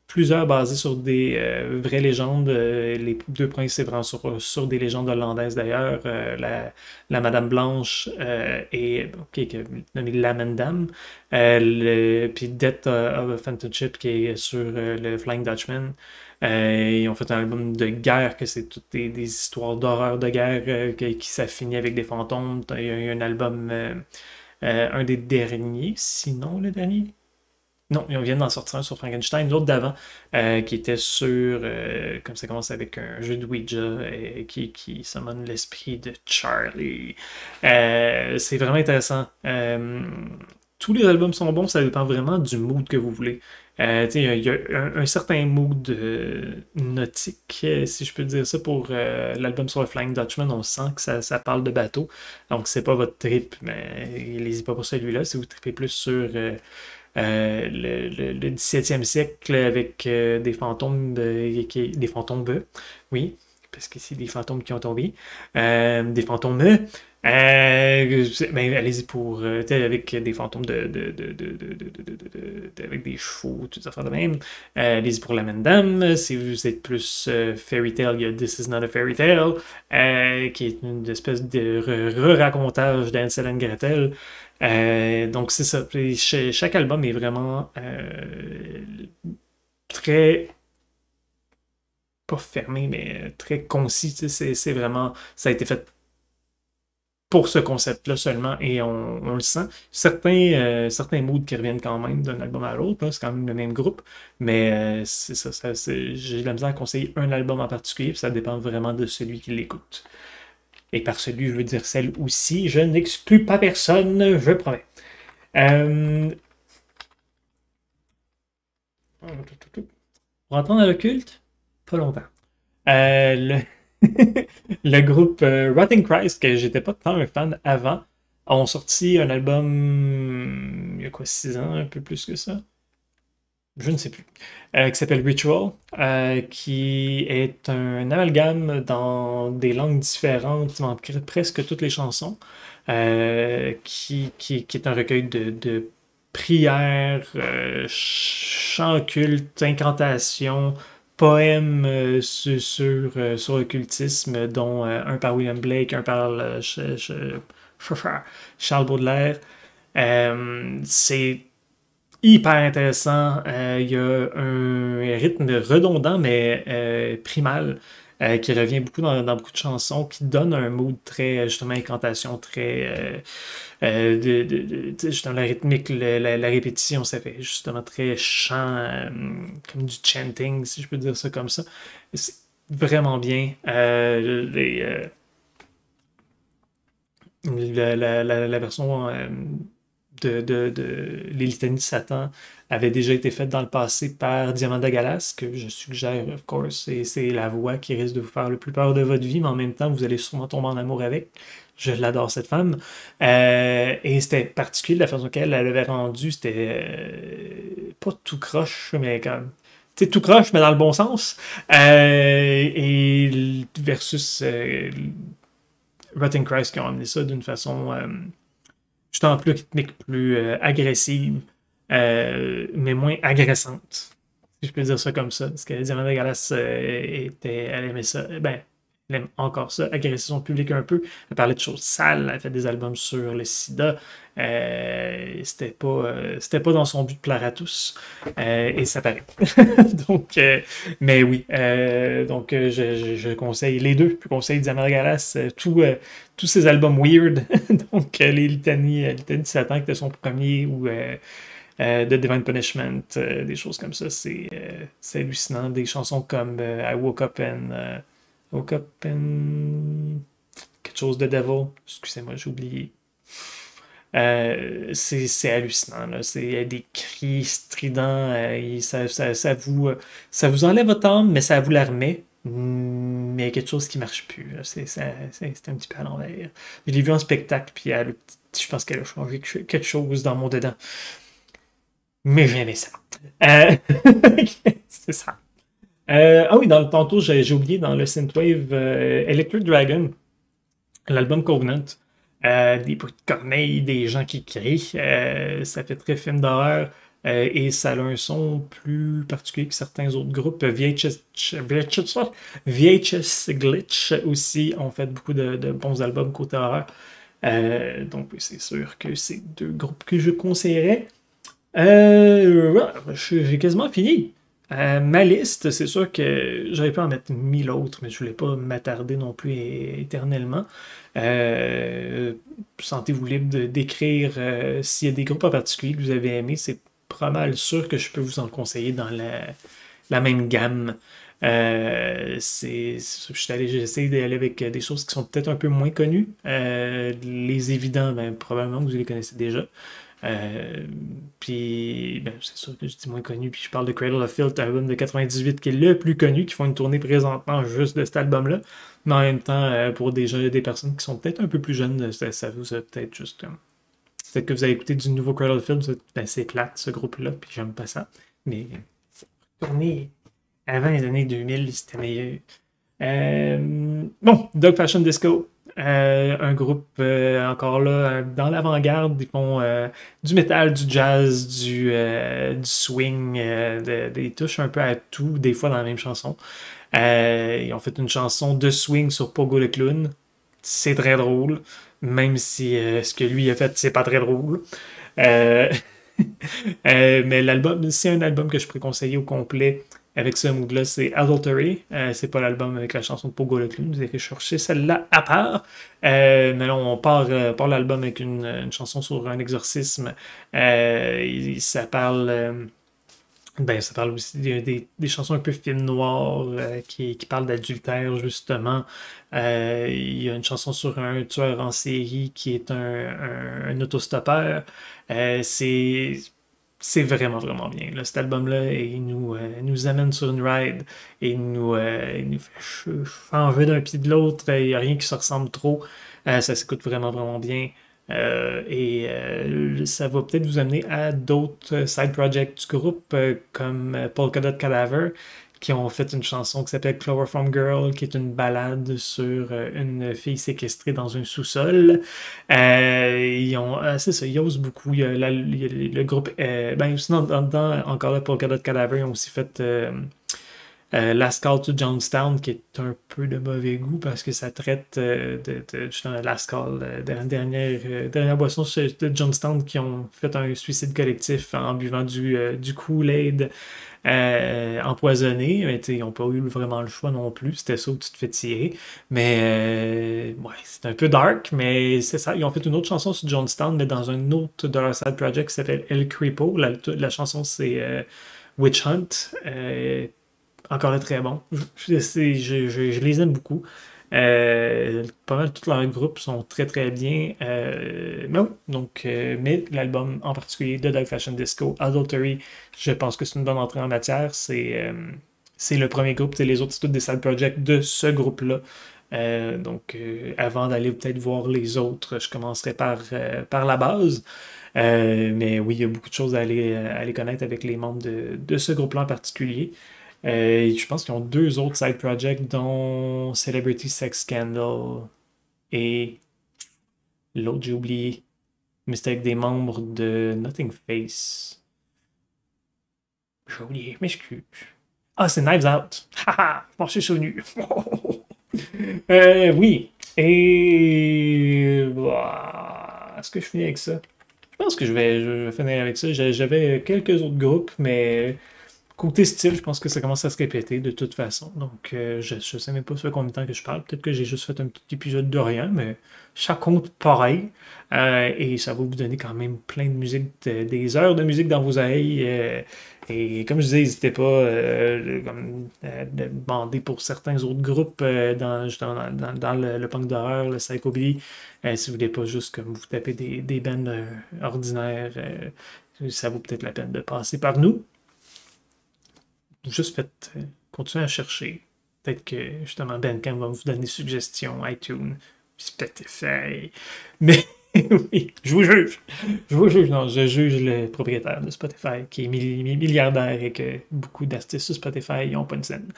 plusieurs basés sur des vraies légendes. Les deux premiers, c'est vraiment sur des légendes hollandaises d'ailleurs. La Madame Blanche qui est nommée l'Amendam. Puis Death of a Phantom Ship qui est sur le Flying Dutchman. Ils ont fait un album de guerre, que c'est toutes des histoires d'horreur de guerre qui s'affinent avec des fantômes. Il y a un album, un des derniers, sinon le dernier. Non, ils viennent d'en sortir un sur Frankenstein, l'autre d'avant, qui était sur, comme ça commence avec un jeu de Ouija qui summon l'esprit de Charlie. C'est vraiment intéressant. Tous les albums sont bons, ça dépend vraiment du mood que vous voulez. Il y a un certain mood nautique, si je peux dire ça, pour l'album sur le Flying Dutchman. On sent que ça parle de bateau. Donc, c'est pas votre trip, mais allez-y pas pour celui-là. Si vous tripez plus sur le 17e siècle avec des fantômes, des fantômes, oui, parce que c'est des fantômes qui ont tombé, des fantômes, ben, allez-y pour, avec des fantômes avec des chevaux, toutes ces affaires de même. Allez-y pour la Dame. Si vous êtes plus fairy tale, il y a This Is Not a Fairy Tale, qui est une espèce de re-racontage d'Hansel and Gretel. Donc c'est ça. Chaque album est vraiment très, pas fermé, mais très concis. C'est vraiment, ça a été fait pour ce concept-là seulement, et on le sent. Certains moods qui reviennent quand même d'un album à l'autre, c'est quand même le même groupe, mais c'est ça, j'ai de la misère à conseiller un album en particulier, puis ça dépend vraiment de celui qui l'écoute. Et par celui, je veux dire celle aussi, je n'exclus pas personne, je promets. Rentrons dans le culte, pas longtemps. Le... le groupe Rotting Christ, que j'étais pas tant un fan avant, ont sorti un album il y a quoi, 6 ans, un peu plus que ça? Je ne sais plus. Qui s'appelle Ritual, qui est un amalgame dans des langues différentes, dans presque toutes les chansons, qui est un recueil de prières, chants cultes, incantations, poèmes sur l'occultisme, dont un par William Blake, un par Charles Baudelaire. C'est hyper intéressant. Il y a un rythme redondant, mais primal, qui revient beaucoup dans beaucoup de chansons, qui donne un mood très, justement, incantation, très... justement, la rythmique, la répétition, ça fait justement très chant, comme du chanting, si je peux dire ça comme ça. C'est vraiment bien. La version de Les Litanies de Satan avait déjà été faite dans le passé par Diamanda Galas, que je suggère, of course, et c'est la voix qui risque de vous faire le plus peur de votre vie, mais en même temps, vous allez sûrement tomber en amour avec. Je l'adore, cette femme. Et c'était particulier de la façon qu'elle l'avait rendu. C'était pas tout croche, mais comme... Tu sais, tout croche, mais dans le bon sens. Et versus Rotting Christ qui ont amené ça d'une façon justement plus rythmique, plus agressive, mais moins agressante. Si je peux dire ça comme ça. Parce que Diamanda Galas elle aimait ça. Ben, elle aime encore ça, agresser son public un peu. Elle parlait de choses sales, elle fait des albums sur le sida. C'était pas dans son but de plaire à tous. Et ça paraît. Donc, mais oui. Donc, je conseille les deux. Je conseille Diamanda Galas, tous ses albums weird. Donc, les Litanies de Satan, qui était son premier, ou The Divine Punishment, des choses comme ça. C'est hallucinant. Des chansons comme I Woke Up and... Woke Up and... quelque chose de Devil. Excusez-moi, j'ai oublié. C'est hallucinant, là. C'est des cris stridents. Ça vous enlève votre âme, mais ça vous la remet. Mais quelque chose qui marche plus. C'est un petit peu à l'envers. Je l'ai vu en spectacle, puis je pense qu'elle a changé quelque chose dans mon dedans. Mais j'aimais ça. C'est ça. Ah oui, tantôt, j'ai oublié dans le Synthwave Electric Dragon, l'album Covenant. Des bruits de corneilles, des gens qui crient. Ça fait très film d'horreur. Et ça a un son plus particulier que certains autres groupes. VHS Glitch aussi ont fait beaucoup de bons albums côté horreur. Donc c'est sûr que c'est deux groupes que je conseillerais. Voilà, j'ai quasiment fini. Ma liste, c'est sûr que j'aurais pu en mettre 1000 autres, mais je voulais pas m'attarder non plus éternellement. Sentez-vous libre d'écrire s'il y a des groupes en particulier que vous avez aimés, c'est pas mal sûr que je peux vous en conseiller dans la même gamme. J'essaie d'aller avec des choses qui sont peut-être un peu moins connues. Les évidents, ben, probablement que vous les connaissez déjà. Puis, ben, c'est sûr que je dis moins connu, puis je parle de Cradle of Filth, album de 98 qui est le plus connu, qui font une tournée présentement juste de cet album-là. Mais en même temps, pour des personnes qui sont peut-être un peu plus jeunes, ça vous a peut-être juste... peut-être que vous avez écouté du nouveau Cradle of Filth, ben, c'est plate, ce groupe-là, puis j'aime pas ça. Mais, tournée avant les années 2000, c'était meilleur. Bon, Dog Fashion Disco. Un groupe encore là dans l'avant-garde, ils font du métal, du jazz, du swing, des touches un peu à tout, des fois dans la même chanson. Ils ont fait une chanson de swing sur Pogo le Clown. C'est très drôle, même si ce que lui a fait, c'est pas très drôle. Mais l'album, c'est un album que je pourrais conseiller au complet. Avec ce mood-là, c'est Adultery. C'est pas l'album avec la chanson de Pogo le Clown. Vous avez cherché celle-là à part. Mais là, on part l'album avec une chanson sur un exorcisme. Ça parle aussi des chansons un peu film noir qui parlent d'adultère, justement. Il y a une chanson sur un tueur en série qui est un autostoppeur. C'est vraiment, vraiment bien. Là, cet album-là, il nous amène sur une ride et il nous fait changer d'un pied de l'autre. Il n'y a rien qui se ressemble trop. Ça s'écoute vraiment, vraiment bien. Ça va peut-être vous amener à d'autres side projects du groupe, comme Polka Dot Cadaver, qui ont fait une chanson qui s'appelle Chloroform Girl, qui est une ballade sur une fille séquestrée dans un sous-sol. C'est ça, ils osent beaucoup. Il y a le groupe, ben sinon, encore là, pour Godot Cadaver, ils ont aussi fait Last Call to Jonestown, qui est un peu de mauvais goût parce que ça traite justement Last Call, dernière boisson de Jonestown qui ont fait un suicide collectif en buvant du Kool-Aid empoisonné. Mais ils n'ont pas eu vraiment le choix non plus. C'était ça où tu te fais tirer. Mais ouais, c'est un peu dark, mais c'est ça. Ils ont fait une autre chanson sur Jonestown, mais dans un autre de leur side project qui s'appelle El Creepo. La chanson, c'est Witch Hunt. Encore là, très bon. Je les aime beaucoup. Pas mal tous leurs groupes sont très très bien. Mais oui, donc, mais l'album en particulier de Dark Fashion Disco, Adultery, je pense que c'est une bonne entrée en matière. C'est le premier groupe, les autres, c'est tous des side projects de ce groupe-là. Donc, avant d'aller peut-être voir les autres, je commencerai par la base. Mais oui, il y a beaucoup de choses à aller connaître avec les membres de ce groupe-là en particulier. Je pense qu'ils ont deux autres side projects, dont Celebrity Sex Scandal et l'autre, j'ai oublié. Mais c'était avec des membres de Nothing Face. J'ai oublié, je m'excuse. Ah, c'est Knives Out. Haha, je m'en suis souvenu. Oui. Et. Est-ce que je finis avec ça? Je pense que je vais finir avec ça. J'avais quelques autres groupes, mais côté style, je pense que ça commence à se répéter de toute façon. Donc, je sais même pas sur combien de temps que je parle. Peut-être que j'ai juste fait un petit épisode de rien, mais ça compte pareil. Et ça va vous donner quand même plein de musique, des heures de musique dans vos oreilles. Et comme je disais, n'hésitez pas de demander pour certains autres groupes justement dans le punk d'horreur, le psychobilly. Si vous voulez pas juste comme vous taper des bands ordinaires, ça vaut peut-être la peine de passer par nous. Juste faites, continuez à chercher. Peut-être que justement Bandcamp va vous donner des suggestions, iTunes, Spotify. Mais oui, je vous juge. Je vous juge, non, je juge le propriétaire de Spotify qui est milliardaire et que beaucoup d'artistes sur Spotify n'ont pas une scène.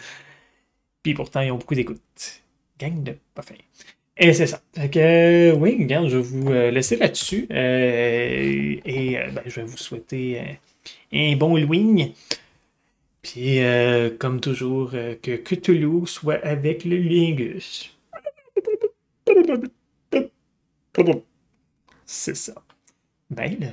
Puis pourtant, ils ont beaucoup d'écoute. Gang de pas fin. Et c'est ça. Fait que, oui, regarde, je vais vous laisser là-dessus. Ben, je vais vous souhaiter un bon Halloween. Puis, comme toujours, que Cthulhu soit avec le Lingus. C'est ça. Ben là.